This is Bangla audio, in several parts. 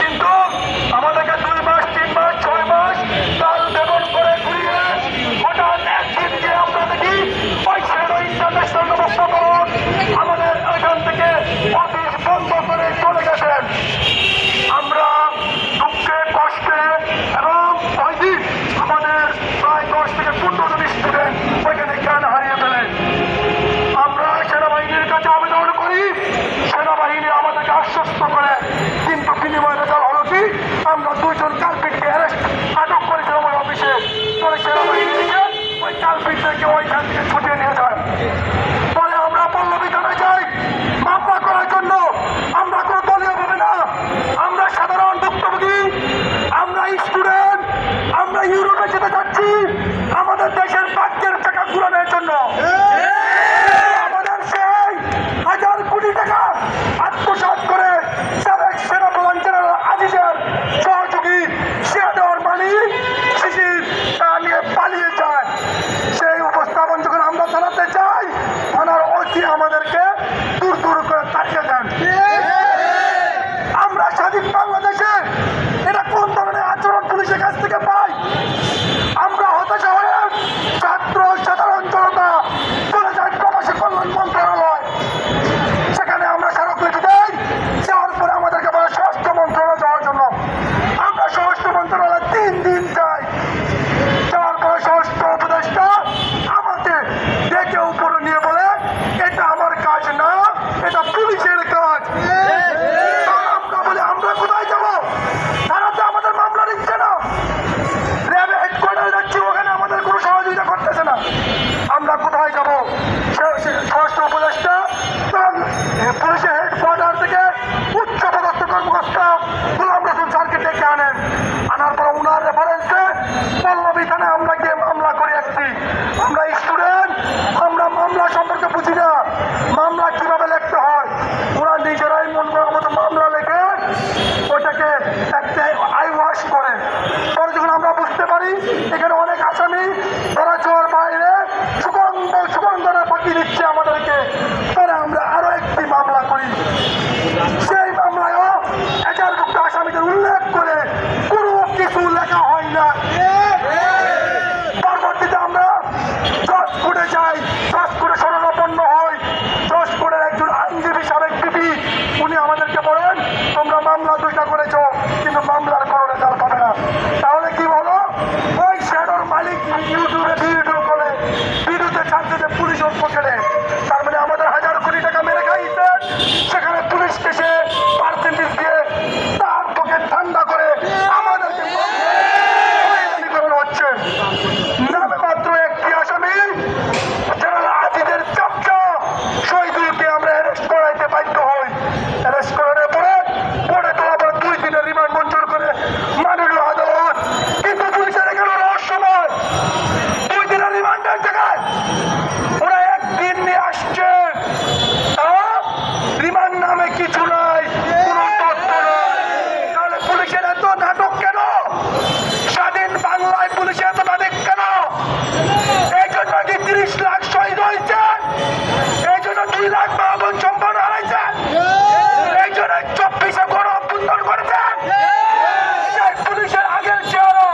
কিন্তু আমাদেরকে 2 মাস 3 মাস 6 মাস কাল বেতন করে ঘুরিয়ে হঠাৎ একদিন যে আমরা দেখি ওই ছেড়ো ইন্টারন্যাশনাল ব্যবস্থাপন আমাদের এখান থেকে অফিস বন্ধ করে চলে গেছেন। আমরা দুঃখে কষ্টে এবং ওই দিন আমাদের প্রায় 10 থেকে 15 জন স্টুডেন্ট ওইখানে জ্ঞান হারিয়ে ফেলেন। আমরা সেনাবাহিনীর কাছে আবেদন করি, সেনাবাহিনী আমাদেরকে আশ্বস্ত করে, কিন্তু বিনিময় রেজাল্ট হলো কি আমরা 2 জন কালপিটকে আটক করেছিলাম ওই অফিসে। পরে সেনাবাহিনী থেকে ওই কালপিটদেরকে ওইখান থেকে ছুটিয়ে নিয়ে যায়। পরে আমরা পল্লবী থানায় যাই মামলা করার জন্য। আমরা কোনো দলীয় ভাবে না, আমরা সাধারণ ভুক্তভোগী, আমরা স্টুডেন্ট, আমরা ইউরোপে যেতে যাচ্ছি আমাদের দেশের ভাগ্যের টাকা ঘুরানোর জন্য। আমাদের সেই 1000 কোটি টাকা আত্মসাৎ করে সাবেক সেনাপ্রধান জেনারেল আজিজের সহযোগী শেয়ার মালিক শিশির তা নিয়ে পালিয়ে যায়। সেই উপস্থাপন যখন আমরা চালাতে চাই, থানার ওসি আমাদেরকে দূর দূর করে তাড়িয়ে দেন। আমরা স্বাধীন বাংলাদেশে এটা কোন ধরনের আচরণ পুলিশের কাছ থেকে পাই? আমরা হতাশা হয়ে ছাত্র সাধারণ জনতা চলে যায় প্রবাসী কল্যাণ মন্ত্রণালয়। সেখানে আমরা স্মারকলিপি দেই, যাওয়ার পরে আমাদেরকে বলে স্বরাষ্ট্র মন্ত্রণালয় যাওয়ার জন্য। আমরা স্বরাষ্ট্র মন্ত্রণালয় 3 দিন যাই। যাওয়ার পরে স্বরাষ্ট্র উপদেষ্টা আমাকে ডেকে উপরে নিয়ে বলে এটা আমার কাজ না, এটা পুলিশের কাজ। আমরা বলি আমরা কোথায় যাবো? তারা তো আমাদের মামলা নিচ্ছে না। র্যাবে হেডকোয়ার্টারে যাচ্ছি, ওখানে আমাদের কোনো সহযোগিতা করতেছে না। আমরা কোথায় যাবো? স্বরাষ্ট্র উপদেষ্টা পুলিশের হেডকোয়ার্টার থেকে উচ্চ পদস্থ কর্মকর্তা গোলাম রসুল স্যারকে ডেকে আনেন। আনার পর ওনার রেফারেন্সে পল্লবী থানায় আমরা গিয়ে মামলা করে আসছি। আমরা স্টুডেন্ট, আমরা মামলা সম্পর্কে বুঝি না, মামলা কিভাবে লিখতে হয়। ওরা নিজেরাই মন করার মতো মামলা লেখে ওইটাকে একটা আই ওয়াশ করে। পরে যখন আমরা বুঝতে পারি এখানে অনেক আসামি ওরা জোর বাইরে সুগন্ধরা ফাঁকি দিচ্ছে আমাদেরকে, পরে আমরা আরো একটি মামলা করি। সেই মামলায়ও এজাহারভুক্ত আসামিদের উল্লেখ করে কোনো কিছু লেখা হয় না। পরবর্তীতে আমরা জজ কোর্টে যাই, জজ কোর্টে শরণাপন্ন হই। জজ কোর্টের একজন আইনজীবী সাবেক পিপি উনি আমাদেরকে বলেন তোমরা মামলা 2টা করেছো, কিন্তু মামলার কোনো রেজাল্ট পাবে না। তাহলে কি বলো? ওই শ্যাডোর মালিক ইউটিউবে ভিডিও করে ভিডিওতে ছাড়ছে যে পুলিশ ওর পকেটে। তার মানে আমাদের 1000 কোটি টাকা মেরে খাইছে, সেখানে পুলিশ এসে পার্সেন্টেজ দিয়ে তার পকেট ঠান্ডা করে আমাদেরকে হচ্ছে। নামে মাত্র একটি আসামি জেনারেল আজিজের চামচা শহীদুলকে আমরা অ্যারেস্ট করাইতে বাধ্য হই। অ্যারেস্ট করানোর পরে পরে তোলা পরে 2 দিনের রিমান্ড মঞ্জুর করে মাননীয় আদালত। কিন্তু পুলিশের এখানে রহস্যময় 2 দিনের রিমান্ডের জায়গায় ওরা 1 দিন নিয়ে আসছে। রিমান্ড নামে কিছু নাই, কোনো তথ্য নাই। তাহলে পুলিশের এত নাটক কেন? স্বাধীন বাংলায় পুলিশের এত নাটক কেন? এই জন্য কি 30 লাখ শহীদ হয়েছে? এই জন্য 2 লাখ মা-বোন সম্পন্ন হারাইছেন? এই জন্য 24-এ গণ অভ্যুত্থান করেছেন? সেই পুলিশের আগের চেহারা,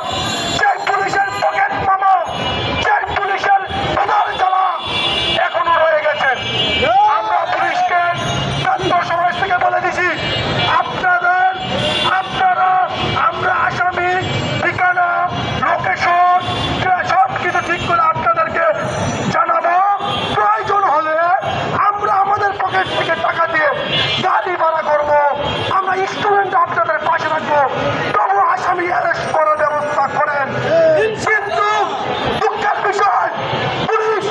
সেই পুলিশের পকেট মামা, সেই পুলিশের উদার জ্বালা এখনো রয়ে গেছে। আমরা পুলিশকে ছাত্র সমাজ থেকে বলে দিছি আপনারা আমরা আসামি ঠিকানা লোকেশন সব কিছু ঠিক করে আপনাদেরকে জানাবো। প্রয়োজন হলে আমরা আমাদের পকেট থেকে টাকা দিয়ে গাড়ি ভাড়া করবো। আমরা স্টুডেন্ট আপনাদের পাশে রাখবো, তবু আসামি অ্যারেস্ট করার ব্যবস্থা করেন। কিন্তু দুঃখের বিষয় পুলিশ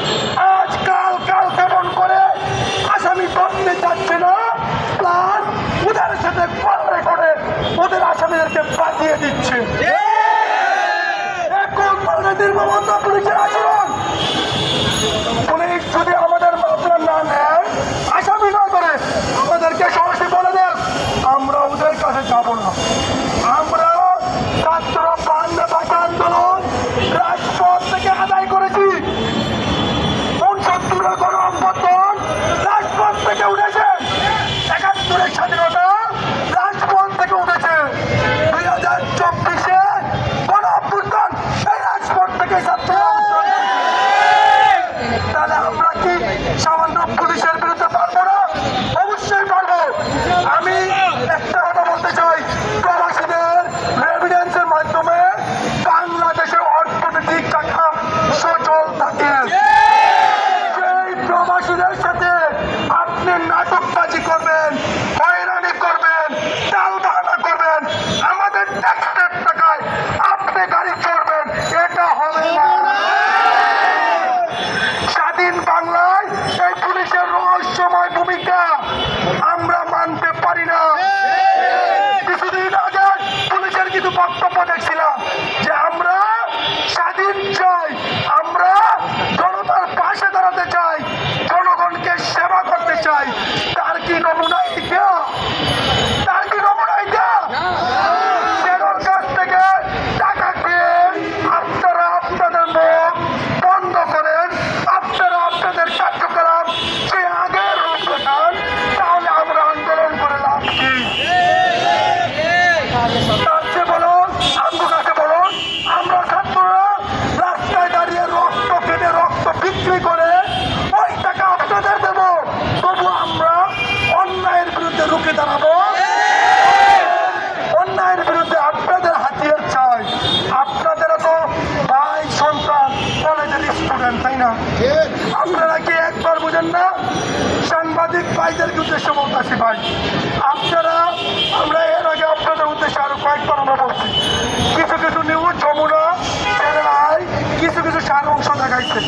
আজ কাল কেমন করে আসামি ধরতে চাচ্ছে না, প্লাস ওদের সাথে পাল্লা করে ওদের আসামিদেরকে বাঁচিয়ে দিচ্ছে। কোন ধরনের নির্মমতা পুলিশের আচরণ! পুলিশ যদি আমাদের মামলা না নেয়, আসামি না করে আমাদেরকে সরাসরি বলে দেন আমরা ওদের কাছে যাব না। আমরা ছাত্র বাংলা ভাষা আন্দোলন রাজপথ থেকে আদায় করেছি। 69-এর গণ অভ্যুত্থান রাজপথ থেকে উঠেছে। 71-এর স্বাধীনতা রাজপথ থেকে সাংবাদিক ভাইদেরকে উদ্দেশ্যে বলতেছি ভাই, আপনারা, আমরা এর আগে আপনাদের উদ্দেশ্যে আরো কয়েকবার আমরা বলছি, কিছু কিছু নিউজ যমুনা চ্যানেল কিছু কিছু সার অংশ দেখাইছে,